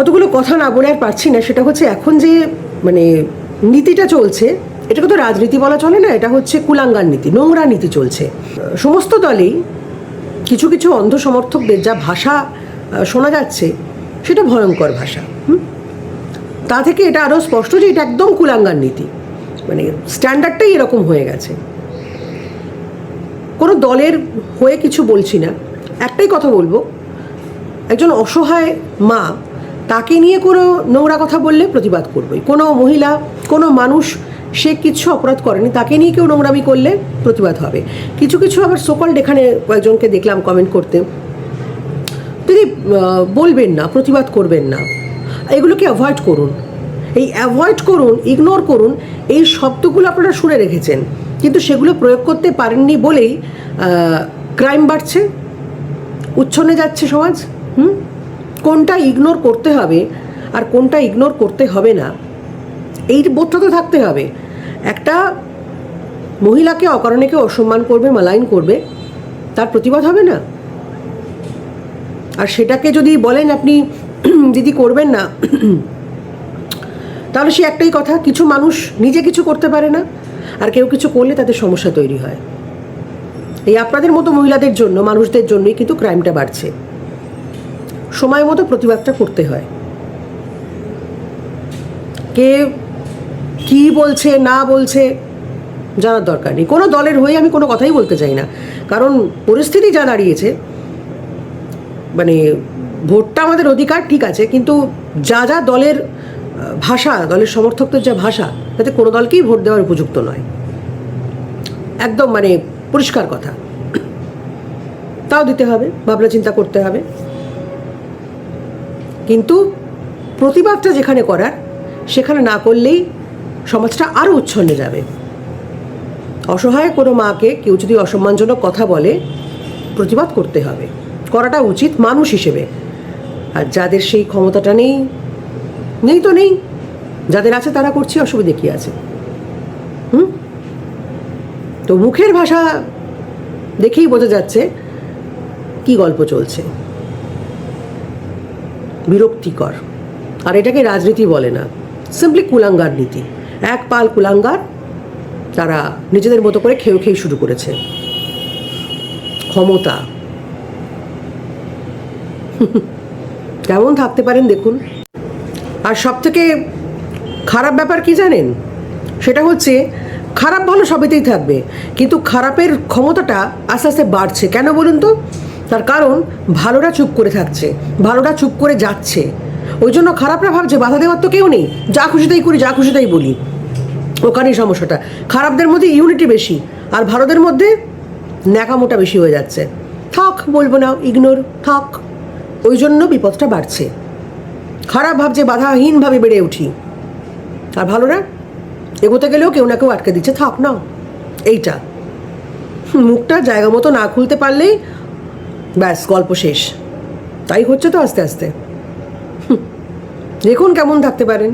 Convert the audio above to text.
কতগুলো কথা না বলে আর পারছি না, সেটা হচ্ছে এখন যে মানে নীতিটা চলছে, এটাকে তো রাজনীতি বলা চলে না, এটা হচ্ছে কুলাঙ্গার নীতি, নোংরা নীতি চলছে সমস্ত দলেই। কিছু কিছু অন্ধ সমর্থকদের যা ভাষা শোনা যাচ্ছে সেটা ভয়ঙ্কর ভাষা। তা থেকে এটা আরও স্পষ্ট যে এটা একদম কুলাঙ্গার নীতি, মানে স্ট্যান্ডার্ডটাই এরকম হয়ে গেছে। কোনো দলের হয়ে কিছু বলছি না, একটাই কথা বলবো, একজন অসহায় মা, তাকে নিয়ে কোনো নোংরা কথা বললে প্রতিবাদ করবই। কোনো মহিলা, কোনো মানুষ, সে কিছু অপরাধ করেনি, তাকে নিয়ে কেউ নোংরামি করলে প্রতিবাদ হবে। কিছু কিছু আবার সোকল্ড, এখানে কয়েকজনকে দেখলাম কমেন্ট করতে, দিদি বলবেন না, প্রতিবাদ করবেন না, এগুলোকে অ্যাভয়েড করুন। এই অ্যাভয়েড করুন, ইগনোর করুন, এই শব্দগুলো আপনারা শুনে রেখেছেন, কিন্তু সেগুলো প্রয়োগ করতে পারেননি বলেই ক্রাইম বাড়ছে, উচ্ছন্নে যাচ্ছে সমাজ। কোনটা ইগনোর করতে হবে আর কোনটা ইগনোর করতে হবে না, এই বোধটা তো থাকতে হবে। একটা মহিলাকে অকারণে কেউ অসম্মান করবে, মালাইন করবে, তার প্রতিবাদ হবে না? আর সেটাকে যদি বলেন আপনি দিদি করবেন না, তাহলে সে একটাই কথা, কিছু মানুষ নিজে কিছু করতে পারে না, আর কেউ কিছু করলে তাদের সমস্যা তৈরি হয়। এই আপনাদের মতো মহিলাদের জন্য, মানুষদের জন্যই কিন্তু ক্রাইমটা বাড়ছে। সময় মতো প্রতিবাদটা করতে হয়। কে কি বলছে না বলছে জানার দরকার নেই। কোনো দলের হয়ে আমি কোনো কথাই বলতে চাই না, কারণ পরিস্থিতি যা দাঁড়িয়েছে, মানে ভোটটা আমাদের অধিকার ঠিক আছে, কিন্তু যা যা দলের ভাষা, দলের সমর্থকদের যা ভাষা, তাতে কোনো দলকেই ভোট দেওয়ার উপযুক্ত নয়, একদম মানে পরিষ্কার কথা। তাও দিতে হবে, ভাবনা চিন্তা করতে হবে, কিন্তু প্রতিবাদটা যেখানে করার সেখানে না করলেই সমাজটা আরও উচ্ছন্নে যাবে। অসহায় কোনো মাকে কেউ যদি অসম্মানজনক কথা বলে, প্রতিবাদ করতে হবে, করাটা উচিত মানুষ হিসেবে। আর যাদের সেই ক্ষমতাটা নেই, নেই তো নেই, যাদের আছে তারা করছে, অসুবিধে কী আছে? তো মুখের ভাষা দেখেই বোঝা যাচ্ছে কি গল্প চলছে, বিরক্তিকর। আর এটাকে রাজনীতি বলে না, সিম্পলি কুলাঙ্গার নীতি। এক পাল কুলাঙ্গার, তারা নিজেদের মতো করে খেয়ে শুরু করেছে। ক্ষমতা কেমন থাকতে পারেন দেখুন। আর সব থেকে খারাপ ব্যাপার কি জানেন, সেটা হচ্ছে খারাপ ভালো সবেতেই থাকবে, কিন্তু খারাপের ক্ষমতাটা আস্তে আস্তে বাড়ছে। কেন বলুন তো? তার কারণ ভালোরা চুপ করে থাকছে, ভালোরা চুপ করে যাচ্ছে, ওই জন্য খারাপরা ভাবছে বাধা দেওয়ার তো কেউ নেই, যা খুশি তাই করি, যা খুশি তাই বলি। ওখানেই সমস্যাটা, খারাপদের মধ্যে ইউনিটি বেশি, আর ভালোদের মধ্যে ন্যাকামোটা বেশি হয়ে যাচ্ছে। থাক, বলবো না, ইগনোর থাক, ওই জন্য বিপদটা বাড়ছে। খারাপ ভাবছে বাধাহীনভাবে বেড়ে উঠি, আর ভালোরা এগোতে গেলেও কেউ না কেউ আটকে দিচ্ছে, থাক না। এইটা মুখটা জায়গা মতো না খুলতে পারলেই ব্যাস গল্প শেষ। তাই হচ্ছে তো আস্তে আস্তে। দেখুন কেমন থাকতে পারেন।